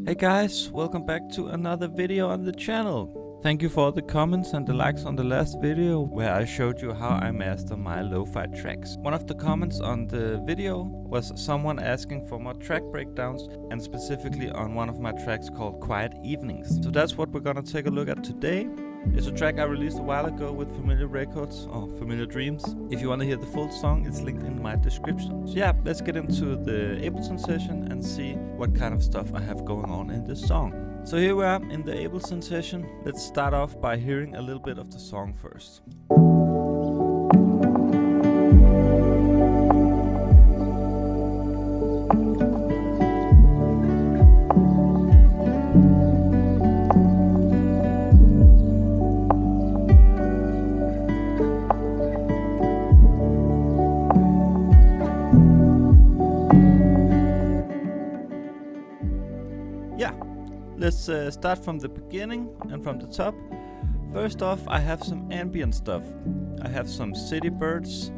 Hey guys, welcome back to another video on the channel. Thank you for the comments and the likes on the last video where I showed you how I master my lo-fi tracks. One of the comments on the video was someone asking for more track breakdowns and specifically on one of my tracks called Quiet Evenings. So that's what we're gonna take a look at today. It's a track I released a while ago with Familiar Records or Familiar Dreams. If you want to hear the full song, it's linked in my description. So yeah, let's get into the Ableton session and see what kind of stuff I have going on in this song. So here we are in the Ableton session. Let's start off by hearing a little bit of the song first. Let's start from the beginning and from the top. First off, I have some ambient stuff. I have some city birds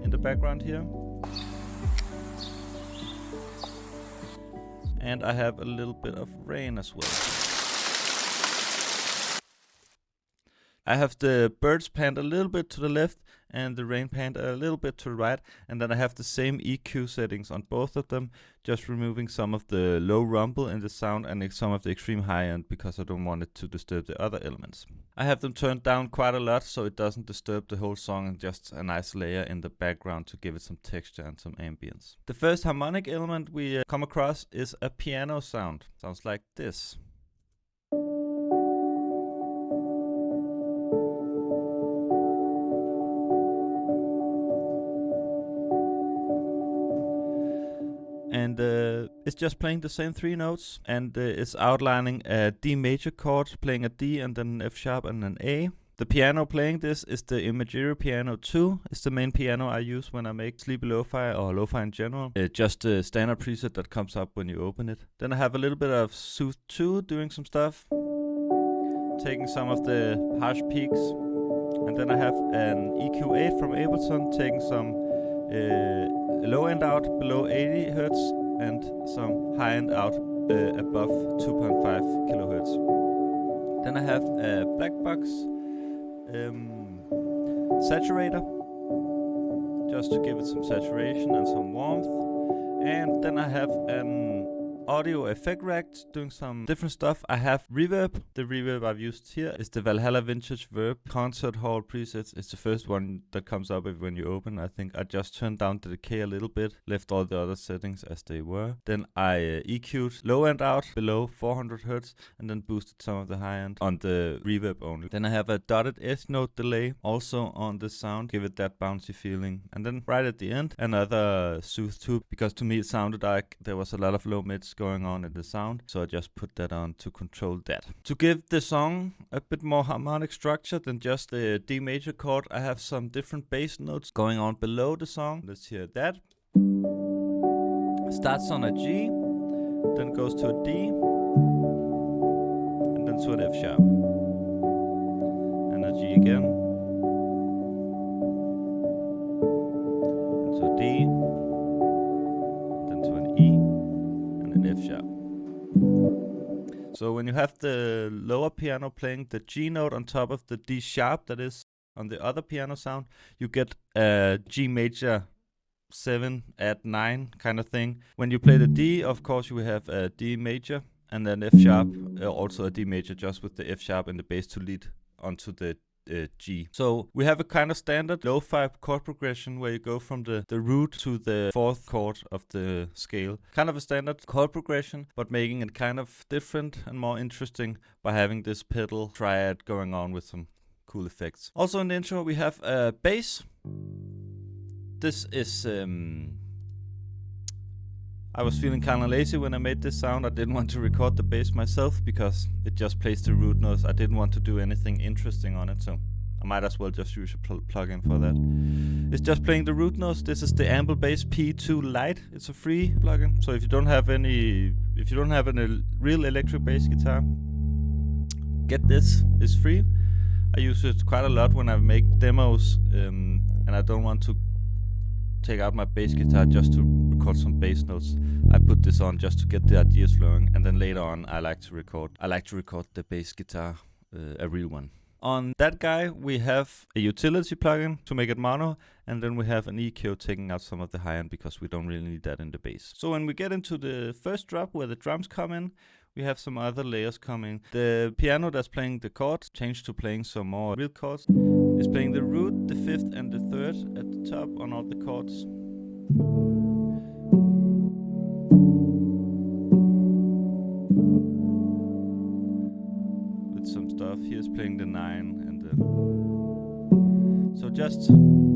in the background here. And I have a little bit of rain as well. I have the birds panned a little bit to the left and the rain panned a little bit to the right, and then I have the same EQ settings on both of them, just removing some of the low rumble in the sound and some of the extreme high end because I don't want it to disturb the other elements. I have them turned down quite a lot so it doesn't disturb the whole song, and just a nice layer in the background to give it some texture and some ambience. The first harmonic element we come across is a piano sound. Sounds like this. And it's just playing the same three notes, and it's outlining a D major chord, playing a D and then an F sharp and an A. The piano playing this is the Imagery Piano 2. It's the main piano I use when I make Sleepy Lo-Fi or Lo-Fi in general. Just a standard preset that comes up when you open it. Then I have a little bit of Sooth 2 doing some stuff, taking some of the harsh peaks. And then I have an EQ8 from Ableton, taking some low end out below 80 Hz and some high end out above 2.5 kilohertz. Then I have a black box saturator, just to give it some saturation and some warmth. And then I have an audio effect rack doing some different stuff. I have reverb. The reverb I've used here is the Valhalla Vintage Verb Concert Hall presets. It's the first one that comes up when you open. I think I just turned down the decay a little bit, left all the other settings as they were. Then I EQ'd low end out below 400 Hz and then boosted some of the high end on the reverb only. Then I have a dotted S note delay also on the sound, give it that bouncy feeling. And then right at the end, another Sooth 2, because to me it sounded like there was a lot of low mids going on in the sound, so I just put that on to control that. To give the song a bit more harmonic structure than just the D major chord, I have some different bass notes going on below the song. Let's hear that. Starts on a G, then goes to a D, and then to an F sharp, and a G again, and to a D, then to an E, an F sharp. So when you have the lower piano playing the G note on top of the D sharp that is on the other piano sound, you get a G major 7 at 9 kind of thing. When you play the D, of course you have a D major and then F sharp, also a D major, just with the F sharp and the bass to lead onto the G. So we have a kind of standard lo-fi chord progression where you go from the root to the fourth chord of the scale. Kind of a standard chord progression, but making it kind of different and more interesting by having this pedal triad going on with some cool effects. Also in the intro we have a bass. This is I was feeling kind of lazy when I made this sound. I didn't want to record the bass myself because it just plays the root notes. I didn't want to do anything interesting on it, so I might as well just use a plugin for that. It's just playing the root notes. This is the Amble Bass P2 Lite. It's a free plugin, so if you don't have any real electric bass guitar, get this. It's free. I use it quite a lot when I make demos, and I don't want to take out my bass guitar just to record some bass notes. I put this on just to get the ideas flowing, and then later on I like to record the bass guitar, a real one. On that guy we have a utility plugin to make it mono, and then we have an EQ taking out some of the high end because we don't really need that in the bass. So when we get into the first drop where the drums come in, we have some other layers coming. The piano that's playing the chords changed to playing some more real chords. It's playing the root, the fifth and the third at the top on all the chords. With some stuff, here's playing the 9 and the... So just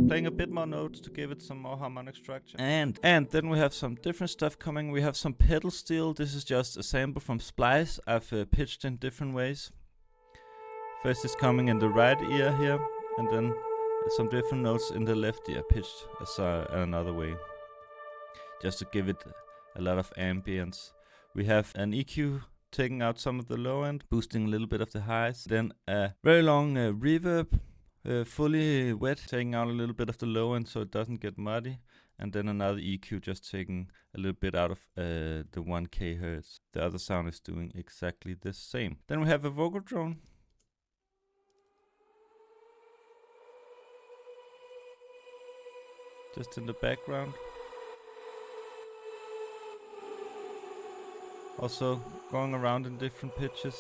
playing a bit more notes to give it some more harmonic structure. And then we have some different stuff coming. We have some pedal steel. This is just a sample from Splice. I've pitched in different ways. First it's coming in the right ear here, and then some different notes in the left ear pitched as another way, just to give it a lot of ambience. We have an EQ taking out some of the low end, boosting a little bit of the highs. Then a very long reverb, fully wet, taking out a little bit of the low end so it doesn't get muddy. And then another EQ just taking a little bit out of the 1K hertz. The other sound is doing exactly the same. Then we have a vocal drone. Just in the background. Also going around in different pitches.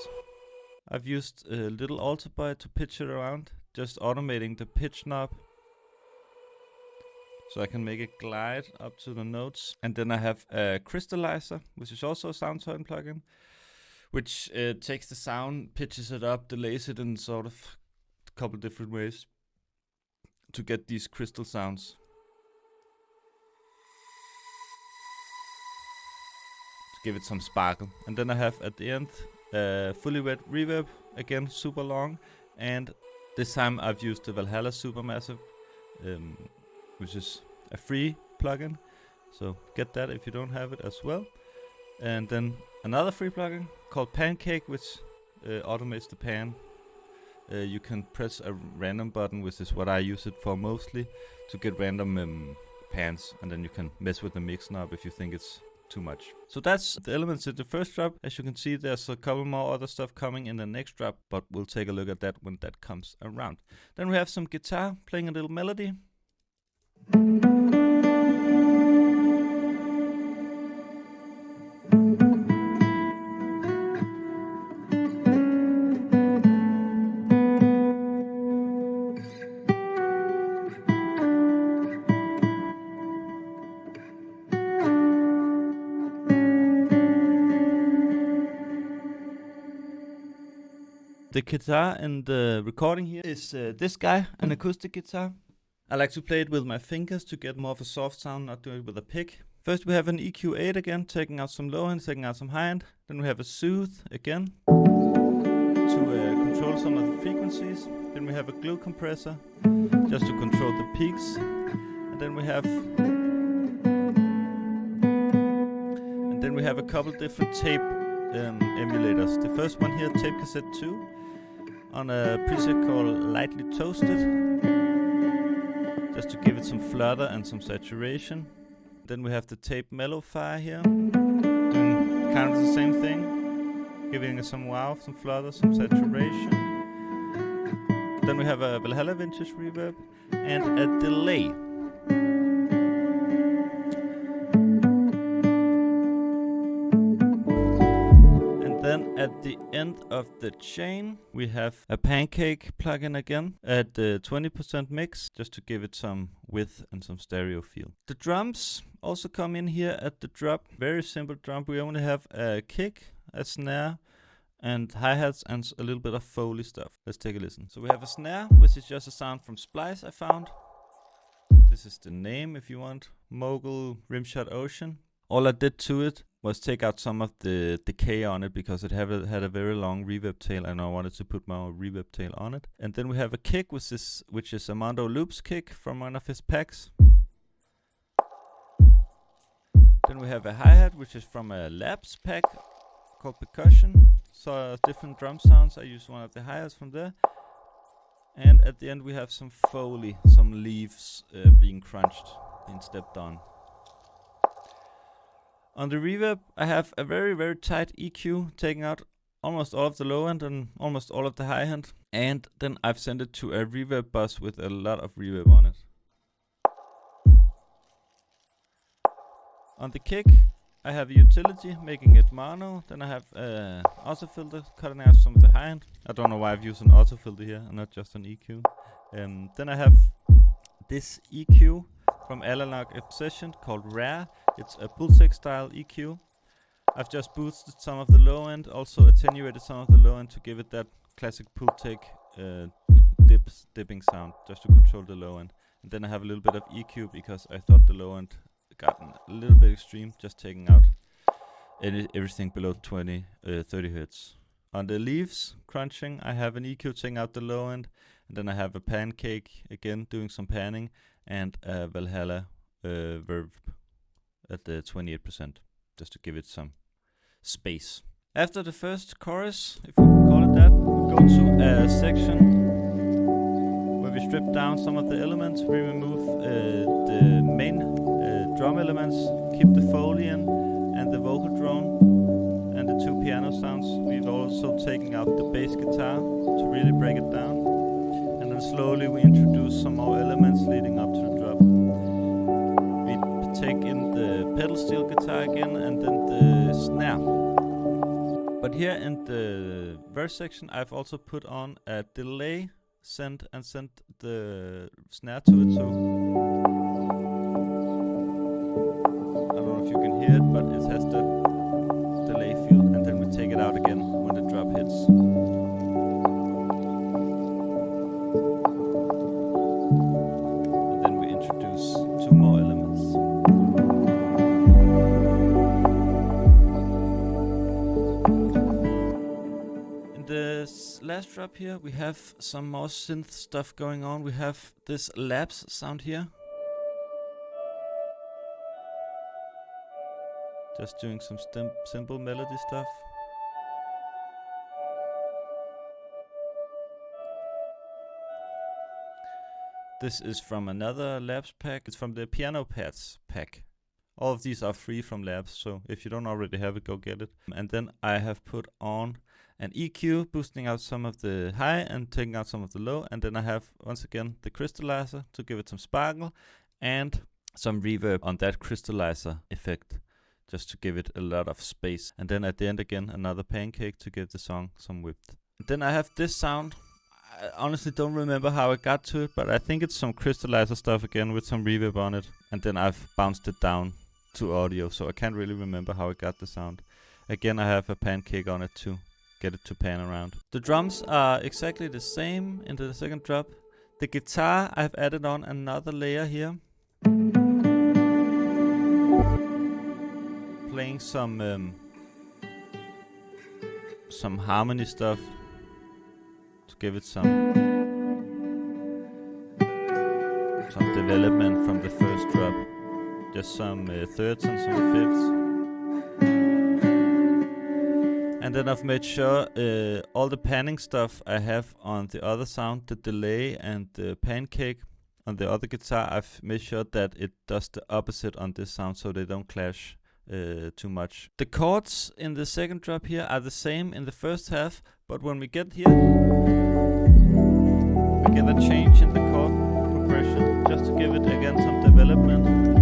I've used a little AlterBoy to pitch it around, just automating the pitch knob, so I can make it glide up to the notes. And then I have a crystallizer, which is also a sound turn plugin, which takes the sound, pitches it up, delays it in sort of a couple different ways to get these crystal sounds. Give it some sparkle. And then I have at the end fully wet reverb, again super long, and this time I've used the Valhalla Supermassive, which is a free plugin, so get that if you don't have it as well. And then another free plugin called Pancake, which automates the pan. You can press a random button, which is what I use it for mostly, to get random pans, and then you can mess with the mix knob if you think it's too much. So that's the elements in the first drop. As you can see, there's a couple more other stuff coming in the next drop, but we'll take a look at that when that comes around. Then we have some guitar playing a little melody. The guitar in the recording here is this guy, an acoustic guitar. I like to play it with my fingers to get more of a soft sound, not do it with a pick. First we have an EQ8 again, taking out some low end, taking out some high end. Then we have a soothe again, to control some of the frequencies. Then we have a glue compressor, just to control the peaks. And then we have a couple different tape emulators. The first one here, Tape Cassette 2, on a preset called Lightly Toasted, just to give it some flutter and some saturation. Then we have the Tape LOFI here, doing kind of the same thing, giving it some wow, some flutter, some saturation. Then we have a Valhalla Vintage reverb and a delay. Then at the end of the chain, we have a Pancake plugin again at the 20% mix, just to give it some width and some stereo feel. The drums also come in here at the drop. Very simple drum. We only have a kick, a snare, and hi-hats and a little bit of Foley stuff. Let's take a listen. So we have a snare, which is just a sound from Splice I found. This is the name if you want. Mogul Rimshot Ocean. All I did to it was take out some of the decay on it because it had a very long reverb tail and I wanted to put more reverb tail on it. And then we have a kick which is a Mondo Loops kick from one of his packs. Then we have a hi-hat which is from a Labs pack called Percussion. So different drum sounds. I used one of the hi-hats from there. And at the end we have some Foley, some leaves being crunched. in step down. On the reverb, I have a very, very tight EQ, taking out almost all of the low end and almost all of the high end. And then I've sent it to a reverb bus with a lot of reverb on it. On the kick, I have a utility making it mono. Then I have auto filter cutting out some of the high end. I don't know why I've used an auto filter here and not just an EQ. Then I have this EQ from Analog Obsession called Rare. It's a Pultec style EQ. I've just boosted some of the low end, also attenuated some of the low end to give it that classic Pultec dipping sound, just to control the low end. And then I have a little bit of EQ because I thought the low end gotten a little bit extreme, just taking out everything below 30 Hz. On the leaves crunching, I have an EQ taking out the low end, and then I have a pancake again doing some panning, and a Valhalla verb at the 28%, just to give it some space. After the first chorus, if we can call it that, we go to a section where we strip down some of the elements. We remove the main drum elements, keep the Foley in and the vocal drone and the two piano sounds. We've also taken out the bass guitar to really break it down, and then slowly we introduce some more elements leading up to the drop. We take in the pedal steel guitar again and then the snare. But here in the verse section, I've also put on a delay sent the snare to it, so I don't know if you can hear it, but it has the delay feel, and then we take it out again when the drop hits. And then we introduce two more elements. In this last drop here, we have some more synth stuff going on. We have this lapse sound here. Just doing some simple melody stuff. This is from another Labs pack. It's from the Piano Pads pack. All of these are free from Labs, so if you don't already have it, go get it. And then I have put on an EQ, boosting out some of the high and taking out some of the low. And then I have, once again, the crystallizer to give it some sparkle and some reverb on that crystallizer effect, just to give it a lot of space. And then at the end again, another pancake to give the song some width. And then I have this sound. I honestly don't remember how I got to it, but I think it's some crystallizer stuff again with some reverb on it. And then I've bounced it down to audio, so I can't really remember how I got the sound. Again, I have a pancake on it to get it to pan around. The drums are exactly the same in the second drop. The guitar, I've added on another layer here, playing some harmony stuff to give it some development from the first drop. Just some thirds and some fifths. And then I've made sure all the panning stuff I have on the other sound, the delay and the pancake on the other guitar, I've made sure that it does the opposite on this sound so they don't clash too much. The chords in the second drop here are the same in the first half, but when we get here, we get a change in the chord progression just to give it again some development.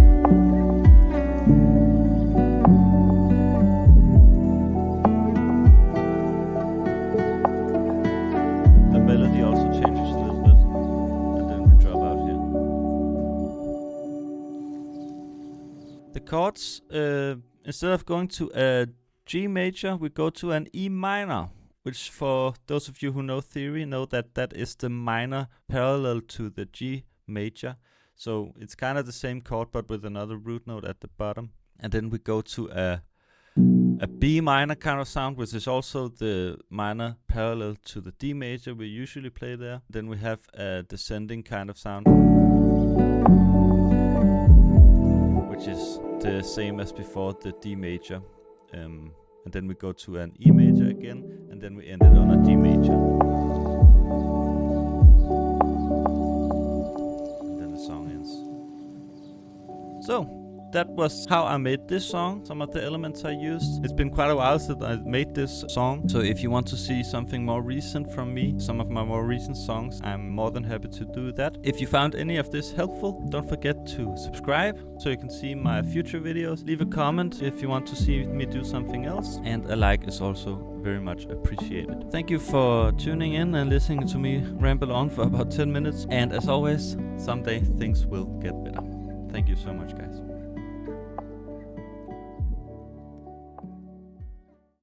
Chords, instead of going to a G major, we go to an E minor, which for those of you who know theory know that that is the minor parallel to the G major. So it's kind of the same chord but with another root note at the bottom. And then we go to a B minor kind of sound, which is also the minor parallel to the D major we usually play there. Then we have a descending kind of sound, which is the same as before, the D major. And then we go to an E major again, and then we end it on a D major. And then the song ends. So, that was how I made this song, some of the elements I used. It's been quite a while since I made this song, so if you want to see something more recent from me, some of my more recent songs, I'm more than happy to do that. If you found any of this helpful, don't forget to subscribe so you can see my future videos. Leave a comment if you want to see me do something else, and a like is also very much appreciated. Thank you for tuning in and listening to me ramble on for about 10 minutes, and as always, someday things will get better. Thank you so much, guys.